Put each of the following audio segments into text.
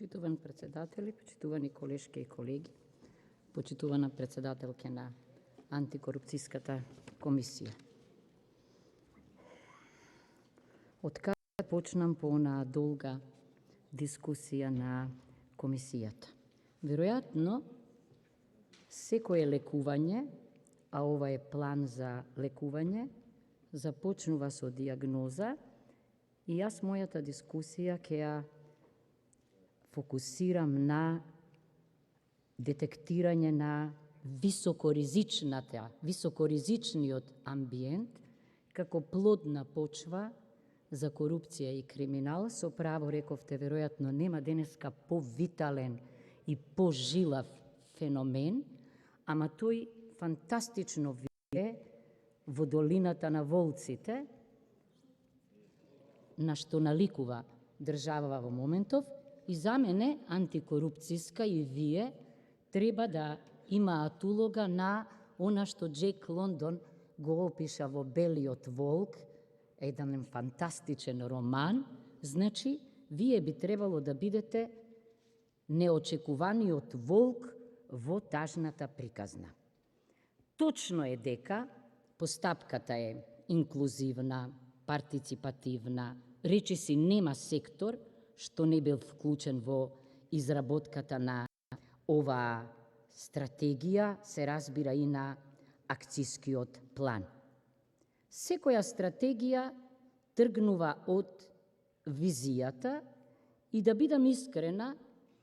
Почитуван председатели, почитувани колешки и колеги, почитувана председателке на антикорупцијската комисија. Од каде почнам по онаа долга дискусија на комисијата? Веројатно, секое лекување, а ова е план за лекување, започнува со диагноза и јас мојата дискусија ќе ја фокусирам на детектирање на високоризичниот амбиент како плодна почва за корупција и криминал. Со право рековте, веројатно нема денеска повитален и пожилав феномен, ама тој фантастично вие во долината на волците, на што наликува држава во моментов, и за мене антикорупцијска и вие треба да имаат улога на она што Джек Лондон го опиша во Белиот волк, еден фантастичен роман. Значи, вие би требало да бидете неочекуваниот волк во тажната приказна. Точно е дека постапката е инклузивна, партиципативна, речиси нема сектор што не бил вклучен во изработката на оваа стратегија, се разбира и на акцијскиот план. Секоја стратегија тргнува од визијата и да бидам искрена,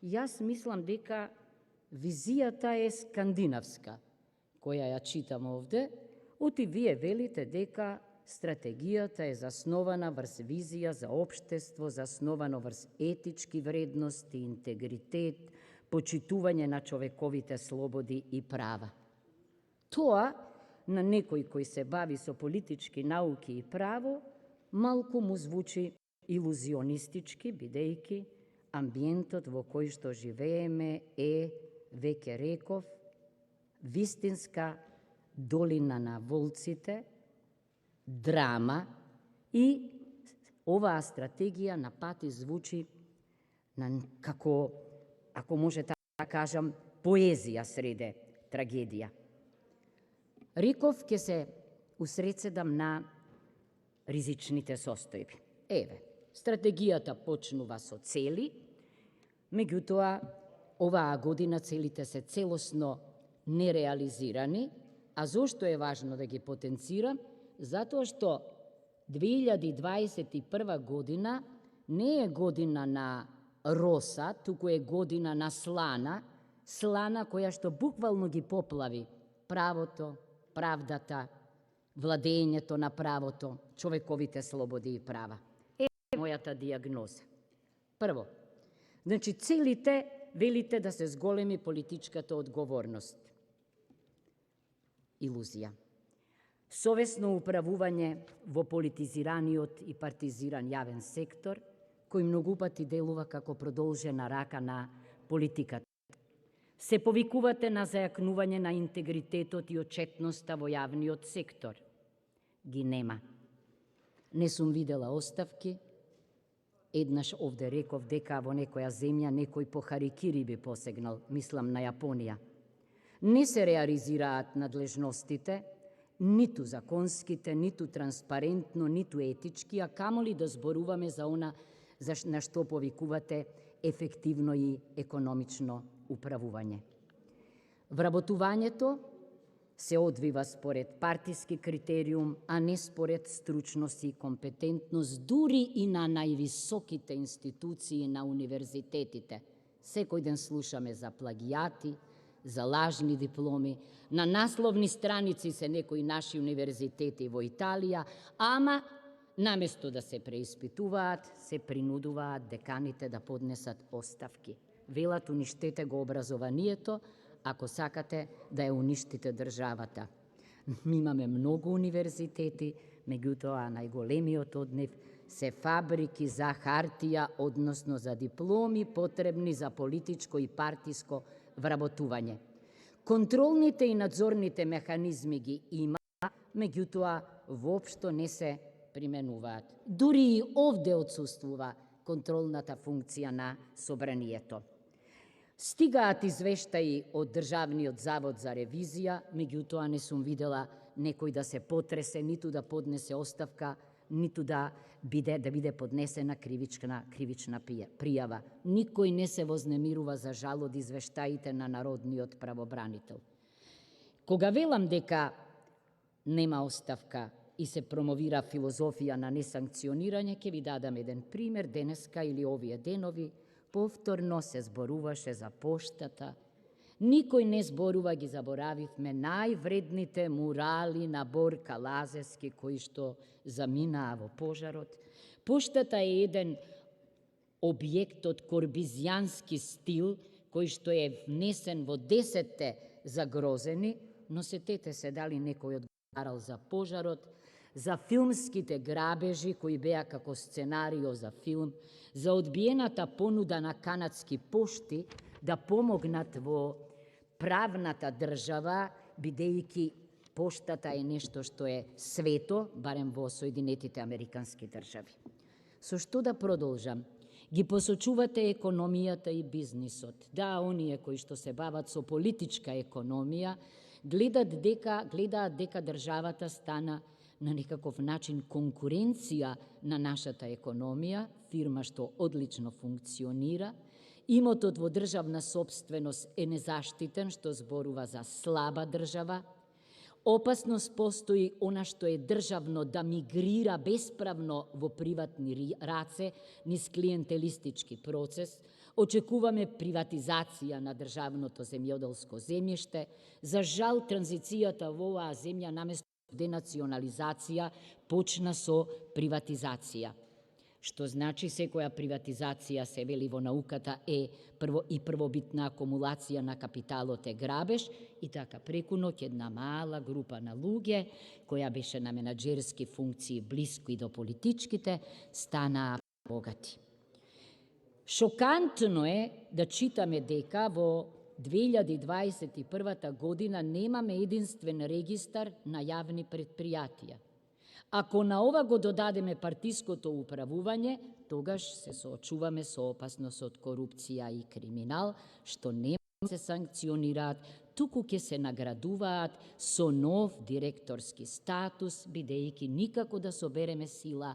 јас мислам дека визијата е скандинавска, која ја читам овде, оти вие велите дека стратегијата е заснована врз визија за општество, засновано врз етички вредности, интегритет, почитување на човековите слободи и права. Тоа, на некој кој се бави со политички науки и право, малку му звучи илузионистички, бидејќи амбиентот во кој што живееме е, веќе реков, вистинска долина на волците, драма, и оваа стратегија на пати звучи како, ако може да кажам, поезија среде трагедија. Реков ќе се усредседам на ризичните состојби. Еве, стратегијата почнува со цели, меѓутоа, оваа година целите се целосно нереализирани, а зошто е важно да ги потенцирам? Затоа што 2021 година не е година на роса, туку е година на слана која што буквално ги поплави правото, правдата, владењето на правото, човековите слободи и права. Е мојата диагноза. Прво, значи целите велите да се зголеми политичката одговорност. Илузија. Совесно управување во политизираниот и партизиран јавен сектор, кој многу пати делува како продолжена рака на политиката. Се повикувате на зајакнување на интегритетот и отчетноста во јавниот сектор. Ги нема. Не сум видела оставки. Еднаш овде реков дека во некоја земја некој по харикири би посегнал, мислам на Јапонија. Не се реализираат надлежностите, ниту законските, ниту транспарентно, ниту етички, а камоли да зборуваме за она на што повикувате ефективно и економично управување. Вработувањето се одвива според партиски критериум, а не според стручност и компетентност, дури и на највисоките институции на универзитетите. Секој ден слушаме за плагијати, за лажни дипломи, на насловни страници се некои наши универзитети во Италија, ама наместо да се преиспитуваат, се принудуваат деканите да поднесат оставки. Велат, уништете го образованието, ако сакате да ја уништите државата. Ми имаме многу универзитети, меѓутоа најголемиот од нив се фабрики за хартија, односно за дипломи потребни за политичко и партиско вработување. Контролните и надзорните механизми ги има, меѓутоа воопшто не се применуваат. Дури и овде отсуствува контролната функција на собранието. Стигаат извештаи од Државниот завод за ревизија, меѓутоа не сум видела некој да се потресе, ниту да поднесе оставка, ниту да биде поднесена кривична пријава. Никој не се вознемирува за жал од извештаите на народниот правобранител. Кога велам дека нема оставка и се промовира филозофија на несанкционирање, ќе ви дадам еден пример. Денеска или овие денови повторно се зборуваше за поштата. Никој не зборува, ги заборавивме највредните мурали на Борка Лазевски, кои што заминаа во пожарот. Поштата е еден објект од корбизијански стил, кој што е внесен во 10-те загрозени, но сетете се дали некој одговарал за пожарот, за филмските грабежи кои беа како сценарио за филм, за одбиената понуда на канадски пошти да помогнат во правната држава, бидејќи поштата е нешто што е свето, барем во Соединетите Американски држави. Со што да продолжам? Ги посочувате економијата и бизнисот. Да, оние кои што се бават со политичка економија, гледаат дека државата стана на некаков начин конкуренција на нашата економија, фирма што одлично функционира. Имотот во државна собственост е незаштитен, што зборува за слаба држава. Опасност постои она што е државно да мигрира бесправно во приватни раце низ клиентелистички процес. Очекуваме приватизација на државното земјоделско земјиште. За жал, транзицијата во оваа земја наместо денационализација почна со приватизација. Што значи секоја приватизација, се вели во науката, е првобитна акумулација на капиталот е грабеж, и така преку ноќ една мала група на луѓе, која беше на менаџерски функции блиско и до политичките, станаа богати. Шокантно е да читаме дека во 2021 година немаме единствен регистар на јавни предпријатија. Ако на ова го додадеме партиското управување, тогаш се соочуваме со опасност од корупција и криминал, што нема да се санкционираат, туку ќе се наградуваат со нов директорски статус, бидејќи никако да собереме сила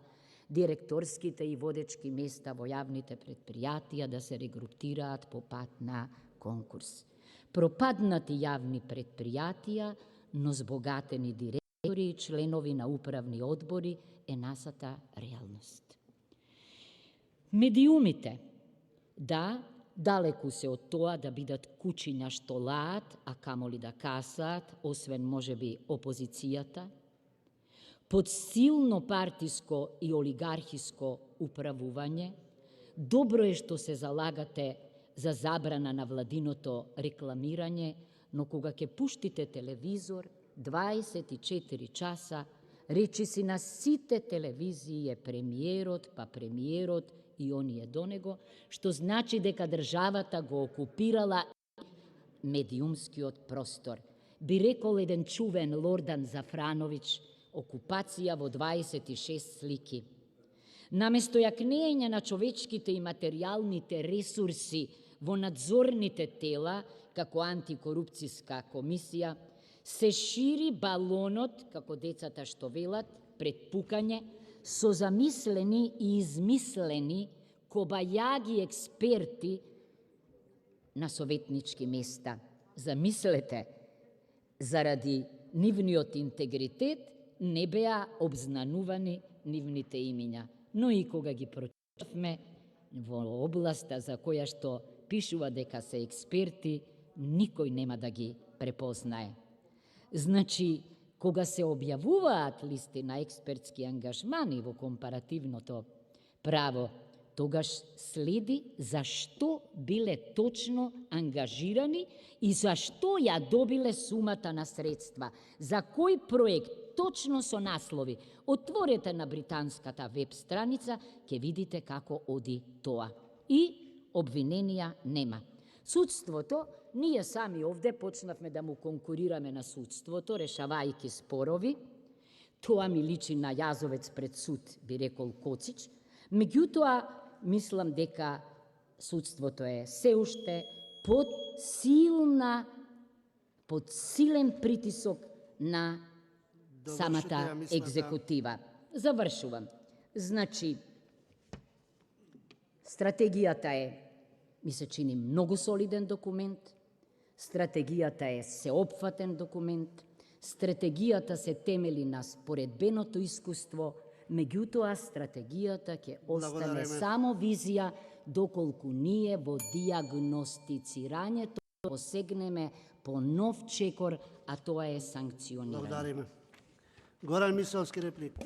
директорските и водечки места во јавните предпријатија да се регрутираат по пат на конкурс. Пропаднати јавни предпријатија, но збогатени директори и членови на управни одбори е насата реалност. Медиумите, да, далеку се од тоа да бидат кучиња што лаат, а камоли да касаат, освен можеби опозицијата, под силно партиско и олигархиско управување. Добро е што се залагате за забрана на владиното рекламирање, но кога ќе пуштите телевизор 24 часа, речиси на сите телевизии е премиерот, па премиерот и оние до него, што значи дека државата го окупирала медиумскиот простор. Би рекол еден чувен Лордан Зафрановиќ, окупација во 26 слики. Наместо јакнење на човечките и материјалните ресурси во надзорните тела, како антикорупцијска комисија, се шири балонот, како децата што велат, пред пукање, со замислени и измислени кобајаги експерти на советнички места. Замислете, заради нивниот интегритет не беа обзнанувани нивните имиња. Но и кога ги прочитавме во областа за која што пишува дека се експерти, никој нема да ги препознае. Значи, кога се објавуваат листи на експертски ангажмани во компаративното право, тогаш следи зашто биле точно ангажирани и зашто ја добиле сумата на средства, за кој проект, точно со наслови. Отворете на британската веб страница, ќе видите како оди тоа. И обвиненија нема. Судството, ние сами овде почнавме да му конкурираме на судството, решавајќи спорови. Тоа ми личи на јазовец пред суд, би рекол Коцич. Меѓутоа, мислам дека судството е се уште под силен притисок на самата екзекутива. Завршувам. Значи, стратегијата ми се чини многу солиден документ, стратегијата е сеопфатен документ, стратегијата се темели на споредбеното искуство, меѓутоа стратегијата ќе остане само визија доколку ние во дијагностицирањето посегнеме по нов чекор, а тоа е санкционирање. Благодариме. Горан Мисовски, реплика.